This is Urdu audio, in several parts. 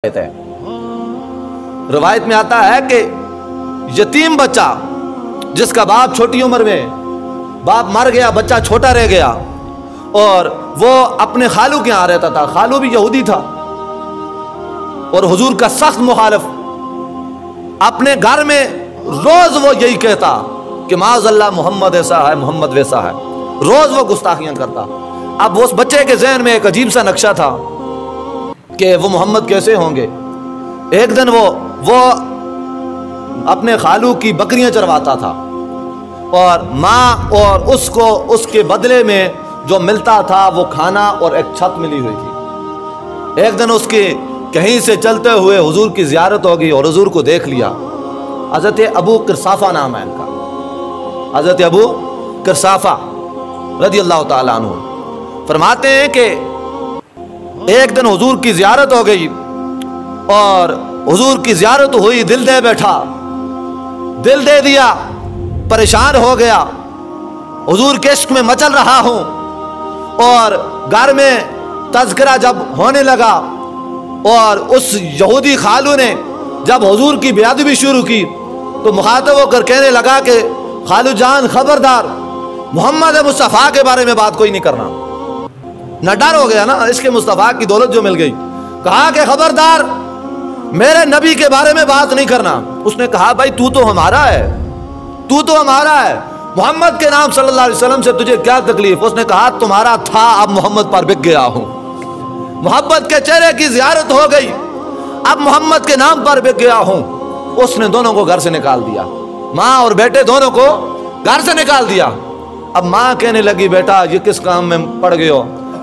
ہے۔ روایت میں آتا ہے کہ یتیم بچہ جس کا باپ چھوٹی عمر میں باپ مر گیا، بچہ چھوٹا رہ گیا اور وہ اپنے خالو کے یہاں رہتا تھا، خالو بھی یہودی تھا اور حضور کا سخت مخالف، اپنے گھر میں روز وہ یہی کہتا کہ معاذ اللہ محمد ایسا ہے، محمد ویسا ہے، روز وہ گستاخیاں کرتا۔ اب اس بچے کے ذہن میں ایک عجیب سا نقشہ تھا کہ وہ محمد کیسے ہوں گے۔ ایک دن وہ اپنے خالو کی بکریاں چرواتا تھا اور ماں اور اس کے بدلے میں جو ملتا تھا وہ کھانا اور ایک چھت ملی ہوئی تھی۔ ایک دن اس کے کہیں سے چلتے ہوئے حضور کی زیارت ہو گئی اور حضور کو دیکھ لیا۔ حضرت ابو قرصافہ نام ہے ان کا، حضرت ابو قرصافہ رضی اللہ تعالیٰ عنہ فرماتے ہیں کہ ایک دن حضور کی زیارت ہو گئی اور حضور کی زیارت ہوئی، دل دے بیٹھا، دل دے دیا، پریشان ہو گیا، حضور کے عشق میں مچل رہا ہوں۔ اور گھر میں تذکرہ جب ہونے لگا اور اس یہودی خالو نے جب حضور کی بے ادبی شروع کی تو مخاطب ہو کر کہنے لگا کہ خالو جان خبردار، محمد مصطفیٰ کے بارے میں بات کوئی نہیں کرنا۔ نہ ڈر ہو گیا نا، عشق مصطفیٰ کی دولت جو مل گئی، کہا کہ خبردار میرے نبی کے بارے میں بات نہیں کرنا۔ اس نے کہا بھائی تو تو ہمارا ہے، تو تو ہمارا ہے، محمد کے نام صلی اللہ علیہ وسلم سے تجھے کیا تکلیف؟ اس نے کہا تمہارا تھا اب محمد پر بک گیا ہوں، محمد کے چہرے کی زیارت ہو گئی، اب محمد کے نام پر بک گیا ہوں۔ اس نے دونوں کو گھر سے نکال دیا، ماں اور بیٹے دونوں کو گھر سے نکال دیا۔ اب ماں کہنے لگی بیٹا یہ کس کام میں پڑ گئے ہو؟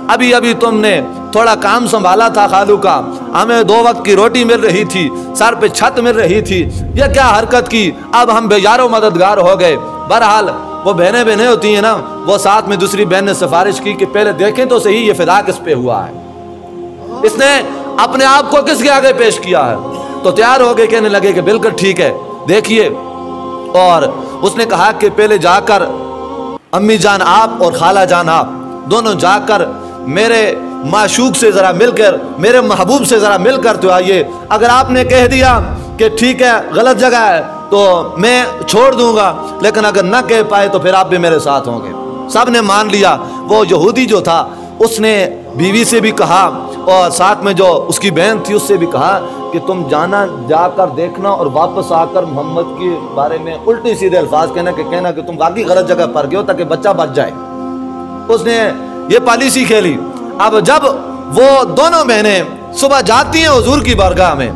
ابھی تم نے تھوڑا کام سنبھالا تھا خالو کا، ہمیں 2 وقت کی روٹی مل رہی تھی، سر پہ چھت مل رہی تھی، یہ کیا حرکت کی؟ اب ہم بے یار و مددگار ہو گئے۔ بہرحال وہ بہنیں ہوتی ہیں نا، وہ ساتھ میں دوسری بہن نے سفارش کی کہ پہلے دیکھیں تو صحیح یہ فدا کس پہ ہوا ہے، اس نے اپنے آپ کو کس کے آگے پیش کیا ہے؟ تو تیار ہو گئے، کہنے لگے کہ بالکل ٹھیک ہے دیکھیے۔ اور اس نے کہا کہ پہلے جا کر امی جان آپ اور خالہ جان آپ دونوں جا کر میرے معشوق سے ذرا مل کر، میرے محبوب سے ذرا مل کر تو آئیے، اگر آپ نے کہہ دیا کہ ٹھیک ہے غلط جگہ ہے تو میں چھوڑ دوں گا، لیکن اگر نہ کہہ پائے تو پھر آپ بھی میرے ساتھ ہوں گے۔ سب نے مان لیا۔ وہ یہودی جو تھا اس نے بیوی سے بھی کہا اور ساتھ میں جو اس کی بہن تھی اس سے بھی کہا کہ تم جانا، جا کر دیکھنا اور واپس آ کر محمد کے بارے میں الٹی سیدھے الفاظ کہنا کہ تم واقعی غلط جگہ پر گئے ہو تاکہ بچہ بچ جائے۔ اس نے یہ پالیسی کھیلی۔ اب جب وہ دونوں بہنیں صبح جاتی ہیں حضور کی بارگاہ میں،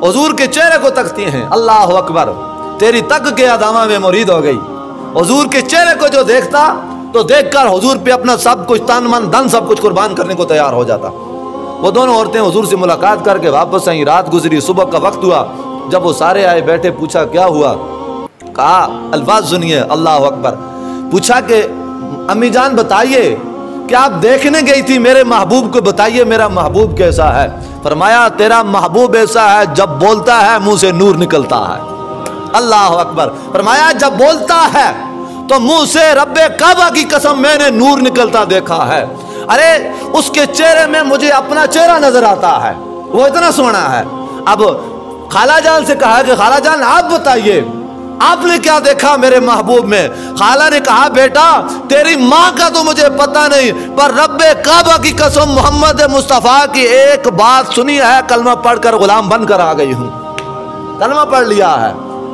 حضور کے چہرے کو تکتی ہیں، اللہ اکبر، تیری تک کے ادامہ میں مرید ہو گئی۔ حضور کے چہرے کو جو دیکھتا تو دیکھ کر حضور پہ اپنا سب کچھ تن من دھن سب کچھ قربان کرنے کو تیار ہو جاتا۔ وہ دونوں عورتیں حضور سے ملاقات کر کے واپس آئیں، رات گزری، صبح کا وقت ہوا، جب وہ سارے آئے بیٹھے، پوچھا کیا ہوا؟ کہا الفاظ سنیے، اللہ اکبر، پوچھا کہ امی جان بتائیے کہ آپ دیکھنے گئی تھی میرے محبوب کو، بتائیے میرا محبوب کیسا ہے؟ فرمایا تیرا محبوب ایسا ہے جب بولتا ہے منہ سے نور نکلتا ہے، اللہ اکبر۔ فرمایا جب بولتا ہے تو منہ سے رب کعبہ کی قسم میں نے نور نکلتا دیکھا ہے، ارے اس کے چہرے میں مجھے اپنا چہرہ نظر آتا ہے، وہ اتنا سونا ہے۔ اب خالہ جان سے کہا کہ خالہ جان آپ بتائیے آپ نے کیا دیکھا میرے محبوب میں؟ خالہ نے کہا بیٹا تیری ماں کا تو مجھے پتہ نہیں، پر رب کعبہ کی قسم محمد مصطفیٰ کی ایک بات سنی ہے، کلمہ پڑھ کر غلام بن کر آ گئی ہوں، کلمہ پڑھ لیا ہے۔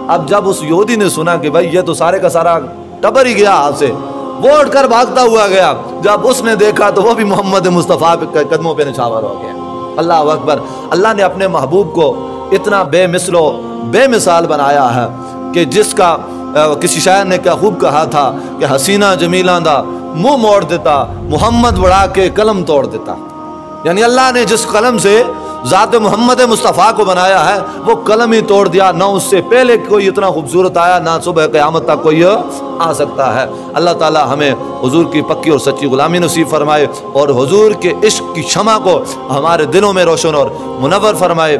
اب جب اس یہودی نے سنا کہ بھائی یہ تو سارے کا سارا ٹبر ہی گیا ہاتھ سے، وہ اٹھ کر بھاگتا ہوا گیا، جب اس نے دیکھا تو وہ بھی محمد مصطفیٰ کے قدموں پہ نچھاور ہو گیا۔ اللہ اکبر۔ اللہ نے اپنے محبوب کو اتنا بے مثل و بے مثال بنایا ہے کہ جس کا کسی شاعر نے کیا خوب کہا تھا کہ حسینہ جمیلہ دا منہ موڑ دیتا، محمد بڑھا کے قلم توڑ دیتا۔ یعنی اللہ نے جس قلم سے ذات محمد مصطفیٰ کو بنایا ہے وہ قلم ہی توڑ دیا، نہ اس سے پہلے کوئی اتنا خوبصورت آیا، نہ صبح قیامت تک کوئی آ سکتا ہے۔ اللہ تعالی ہمیں حضور کی پکی اور سچی غلامی نصیب فرمائے اور حضور کے عشق کی شمع کو ہمارے دلوں میں روشن اور منور فرمائے۔